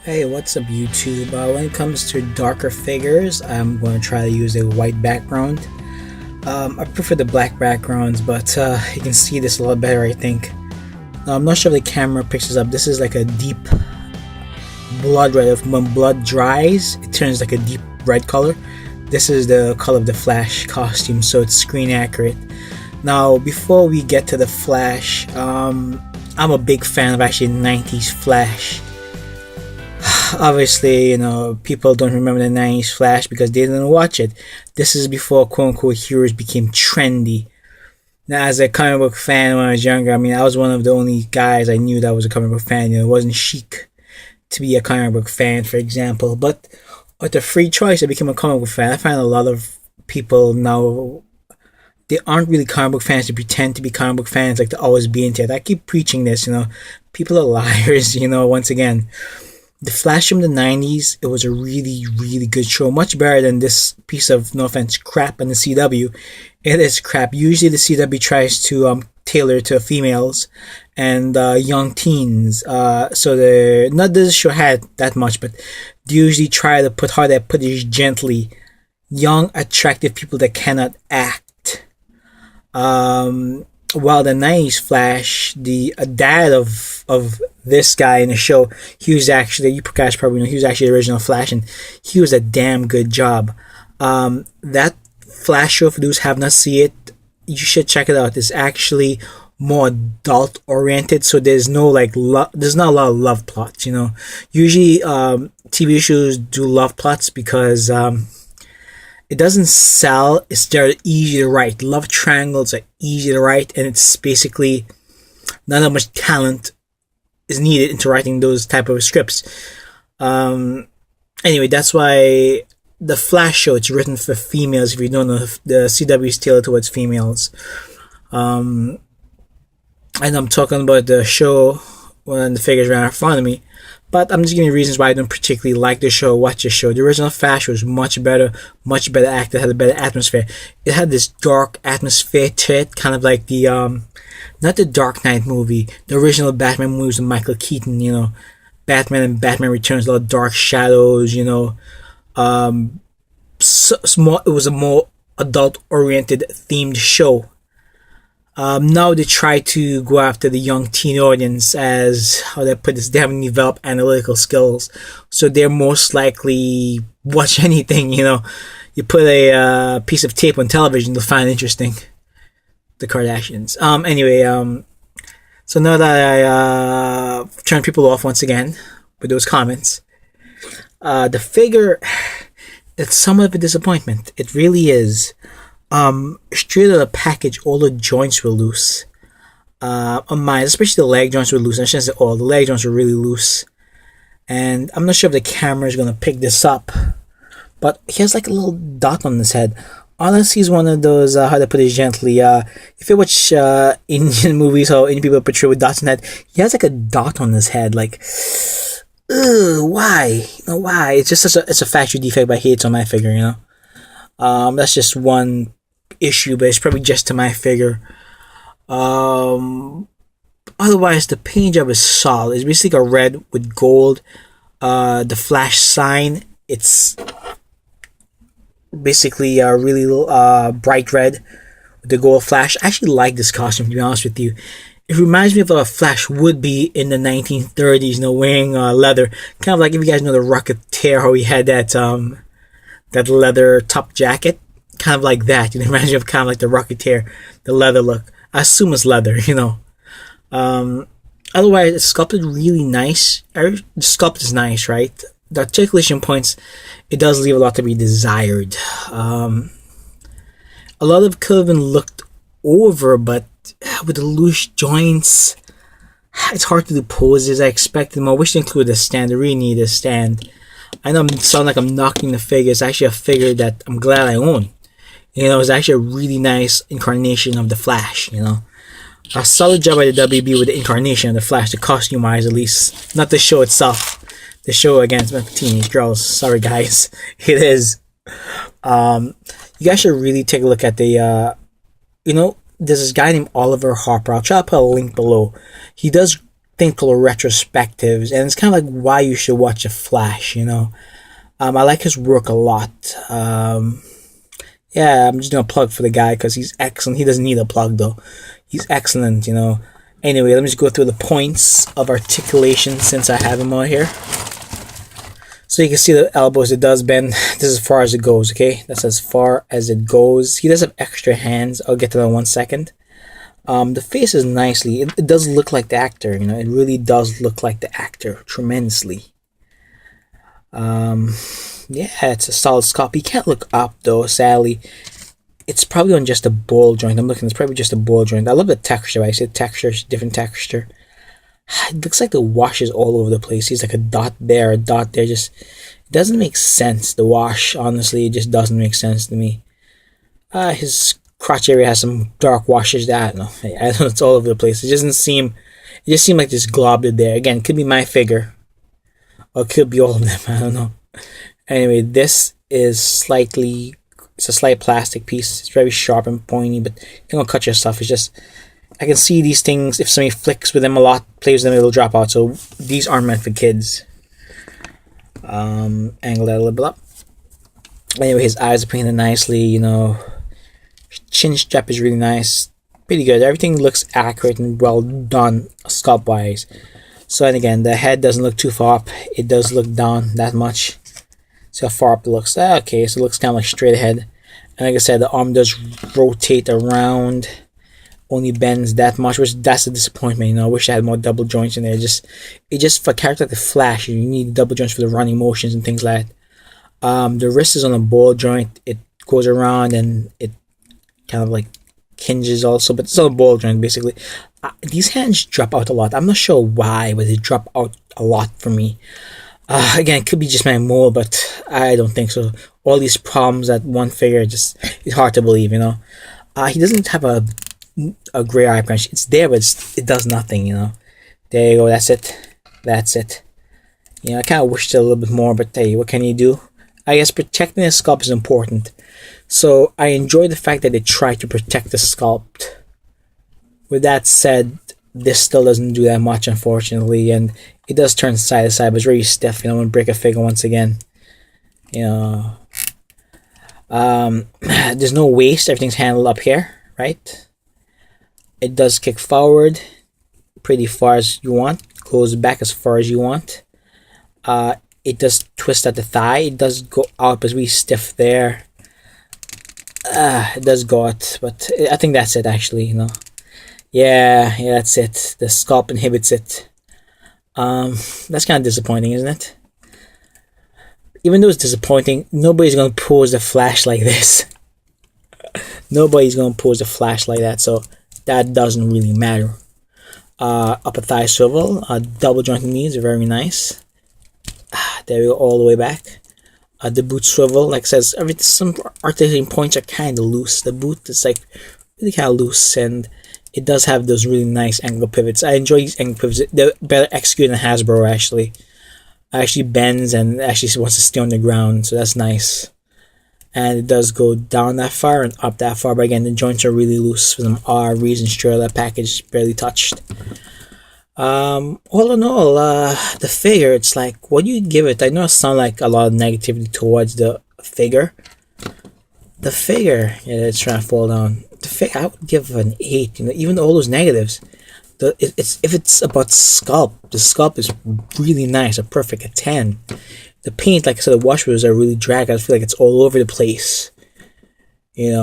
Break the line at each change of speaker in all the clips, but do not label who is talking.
Hey, what's up, YouTube? When it comes to darker figures, I'm going to try to use a white background. I prefer the black backgrounds, but you can see this a lot better, I think. I'm not sure if the camera picks this up. This is like a deep blood red. When blood dries, it turns like a deep red color. This is the color of the Flash costume, so it's screen accurate. Now, before we get to the Flash, I'm a big fan of actually 90s Flash. Obviously, people don't remember the 90s Flash because they didn't watch it. This is before quote unquote heroes became trendy. Now, as a comic book fan when I was younger, I mean, I was one of the only guys I knew that was a comic book fan. It wasn't chic to be a comic book fan, for example. But with the free choice, I became a comic book fan. I find a lot of people now, they aren't really comic book fans. They pretend to be comic book fans, like to always be into it. I keep preaching this, people are liars, once again. The Flash from the 90s, it was a really, really good show. Much better than this piece of, no offense, crap on the CW. It is crap. Usually the CW tries to tailor to females and young teens. So not that this show had that much, but they usually try to put, how they put it gently, young, attractive people that cannot act. While the 90s Flash, the dad of this guy in the show, he was actually, you guys probably know, he was actually the original Flash, and he was a damn good job. That Flash show, for those who have not seen it, you should check it out. It's actually more adult oriented, so there's no there's not a lot of love plots. Usually TV shows do love plots because it doesn't sell. It's they're easy to write. Love triangles are easy to write, and it's basically not that much talent is needed into writing those type of scripts. Anyway, that's why the Flash show, it's written for females. If you don't know, the CW is tailored towards females. And I'm talking about the show when the figures right in front of me. But I'm just giving you reasons why I don't particularly like the show, watch the show. The original Flash was much better acted, had a better atmosphere. It had this dark atmosphere to it, kind of like the, not the Dark Knight movie, the original Batman movies with Michael Keaton, Batman and Batman Returns, a lot of dark shadows, it was a more adult-oriented themed show. Now they try to go after the young teen audience, as how they put this, they haven't developed analytical skills, so they're most likely watch anything. You put a piece of tape on television, they'll find it interesting. The Kardashians. Anyway, so now that I turned people off once again with those comments, the figure, it's somewhat of a disappointment. It really is. Straight out of the package, all the joints were loose. On mine, especially the leg joints were loose. I shouldn't say all. The leg joints were really loose, and I'm not sure if the camera is gonna pick this up, but he has like a little dot on his head. Honestly, he's one of those, how to put it gently, if you watch Indian movies, how Indian people portray with dots on head, he has like a dot on his head, like, ugh, why? Why? It's just it's a factory defect, but I hate it on my figure. That's just one issue, but it's probably just to my figure. Otherwise, the paint job is solid. It's basically a red with gold. The Flash sign, it's basically a really bright red with the gold Flash. I actually like this costume, to be honest with you. It reminds me of a Flash would be in the 1930s, wearing leather. Kind of like, if you guys know the Rocketeer, how he had that leather top jacket, kind of like that. It reminds me of kind of like the Rocketeer, the leather look. I assume it's leather. Otherwise, it's sculpted really nice. The sculpt is nice, right? The articulation points, it does leave a lot to be desired. A lot of it could have been looked over, but with the loose joints, it's hard to do poses. I expected more. I wish they included a stand. I really need a stand. I know I sound like I'm knocking the figure. It's actually a figure that I'm glad I own. It's actually a really nice incarnation of the Flash. A solid job by the WB with the incarnation of the Flash, the costume wise at least. Not the show itself. The show against teenage girls. Sorry guys. It is. You guys should really take a look at the, there's this guy named Oliver Harper. I'll try to put a link below. He does thing called retrospectives, and it's kind of like why you should watch a Flash. I like his work a lot. Yeah, I'm just gonna plug for the guy because he's excellent. He doesn't need a plug though. He's excellent. Anyway, let me just go through the points of articulation since I have him on here. So you can see the elbows, it does bend. This is as far as it goes, okay? That's as far as it goes. He does have extra hands. I'll get to that in 1 second. The face is nicely. It does look like the actor, It really does look like the actor tremendously. Yeah, it's a solid sculpt. You can't look up though, sadly. It's probably on just a ball joint. I'm looking, it's probably just a ball joint. I love the texture. I see texture, different texture. It looks like the wash is all over the place. He's like a dot there, a dot there. Just, it doesn't make sense. The wash, honestly, it just doesn't make sense to me. His crotch area has some dark washes that, I don't know, it's all over the place. It just seemed like this globbed it there. Again, it could be my figure. Or it could be all of them, I don't know. Anyway, this is it's a slight plastic piece. It's very sharp and pointy, but you're gonna cut your stuff. It's just, I can see these things, if somebody flicks with them a lot, plays with them, it'll drop out. So these aren't meant for kids. Angle that a little bit up. Anyway, his eyes are painted nicely, Chin strap is really nice. Pretty good. Everything looks accurate and well done, sculpt wise. So, and again, the head doesn't look too far up. It does look down that much. See how far up it looks. Okay, so it looks kind of like straight ahead. And like I said, the arm does rotate around. Only bends that much, which that's a disappointment. I wish I had more double joints in there. It just for a character like the Flash, you need double joints for the running motions and things like that. The wrist is on a ball joint. It goes around and it kind of like hinges also, but it's on a ball joint basically. These hands drop out a lot. I'm not sure why, but they drop out a lot for me. Again, it could be just my mold, but I don't think so. All these problems at one figure, it's hard to believe, He doesn't have a gray eye branch. It's there, but it does nothing, There you go. That's it. I kind of wished it a little bit more, but hey, what can you do? I guess protecting the sculpt is important. So I enjoy the fact that they try to protect the sculpt. With that said, this still doesn't do that much, unfortunately, and it does turn side to side, but it's very stiff. I'm gonna break a figure once again. There's no waist. Everything's handled up here, right? It does kick forward pretty far as you want. Goes back as far as you want. It does twist at the thigh. It does go out, but it's really stiff there. It does go out, but I think that's it actually, Yeah, that's it. The sculpt inhibits it. That's kind of disappointing, isn't it? Even though it's disappointing, nobody's going to pose the Flash like this. Nobody's going to pose the Flash like that, so that doesn't really matter. Upper thigh swivel, double jointed knees are very nice. There we go, all the way back. The boot swivel, like I says, some articulating points are kind of loose. The boot is like really kind of loose, and it does have those really nice angle pivots. I enjoy these angle pivots. They're better executed than Hasbro actually. Actually bends and actually wants to stay on the ground, so that's nice. And it does go down that far and up that far, but again, the joints are really loose for some odd reasons. Sure, that package barely touched. All in all, the figure, it's like, what do you give it? I know it sounds like a lot of negativity towards the figure. The figure, yeah, it's trying to fall down. The figure, I would give it an 8. Even all those negatives. If it's about sculpt, the sculpt is really nice, a perfect, a 10. The paint, like I said, the wash wheels are really drag. I feel like it's all over the place. Is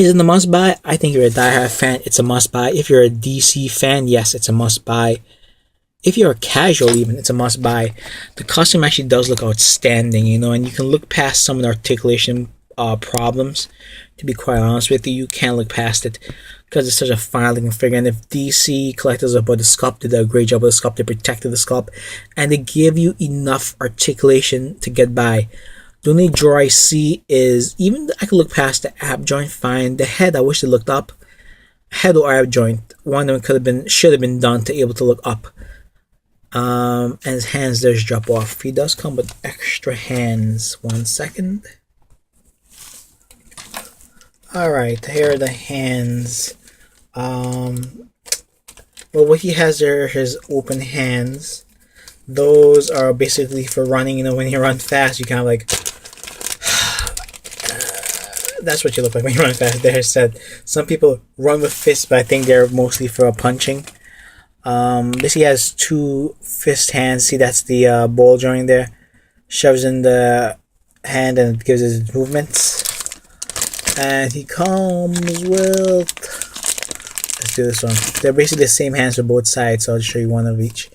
it a must buy? I think if you're a diehard fan, it's a must buy. If you're a DC fan, yes, it's a must buy. If you're a casual even, it's a must buy. The costume actually does look outstanding, and you can look past some of the articulation problems. To be quite honest with you, you can't look past it because it's such a fine looking figure. And if DC collectors about the sculpt, they did a great job with the sculpt. They protected the sculpt and they give you enough articulation to get by. The only draw I see is, even I could look past the ab joint fine. The head, I wish they looked up. Head or ab joint, one of them should have been done to able to look up. And his hands does drop off. He does come with extra hands. 1 second. Alright, here are the hands. And Well, what he has there are his open hands. Those are basically for running. When you run fast, you kind of like. That's what you look like when you run fast. There said some people run with fists, but I think they're mostly for punching. This he has two fist hands. See, that's the ball joint there. Shoves in the hand and it gives his movements. And he comes with. Let's do this one. They're basically the same hands for both sides, so I'll show you one of each.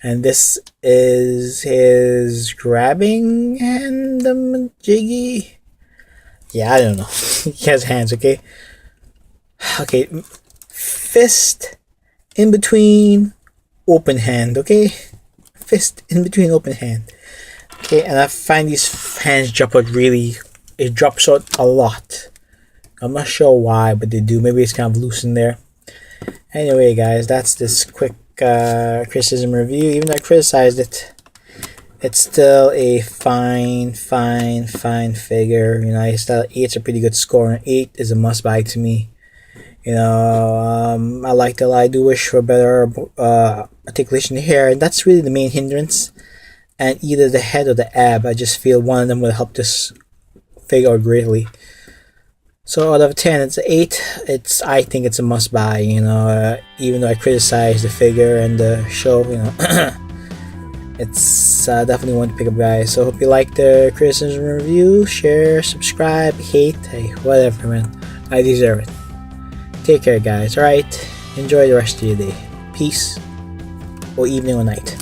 And this is his grabbing hand, jiggy. Yeah, I don't know. He has hands, okay? Okay, fist in between open hand, okay? Fist in between open hand. Okay, and I find these hands drop out it drops out a lot. I'm not sure why, but they do. Maybe it's kind of loose in there. Anyway, guys, that's this quick criticism review. Even though I criticized it, it's still a fine figure. I still 8's a pretty good score, and 8 is a must buy to me. I like the I do wish for better articulation of hair, and that's really the main hindrance. And either the head or the ab, I just feel one of them will help this figure out greatly. So out of 10, it's an 8. I think it's a must buy. Even though I criticize the figure and the show, it's definitely one to pick up, guys. So hope you liked the criticism review. Share, subscribe, hate, hey, whatever, man. I deserve it. Take care, guys. Alright, enjoy the rest of your day. Peace, or evening or night.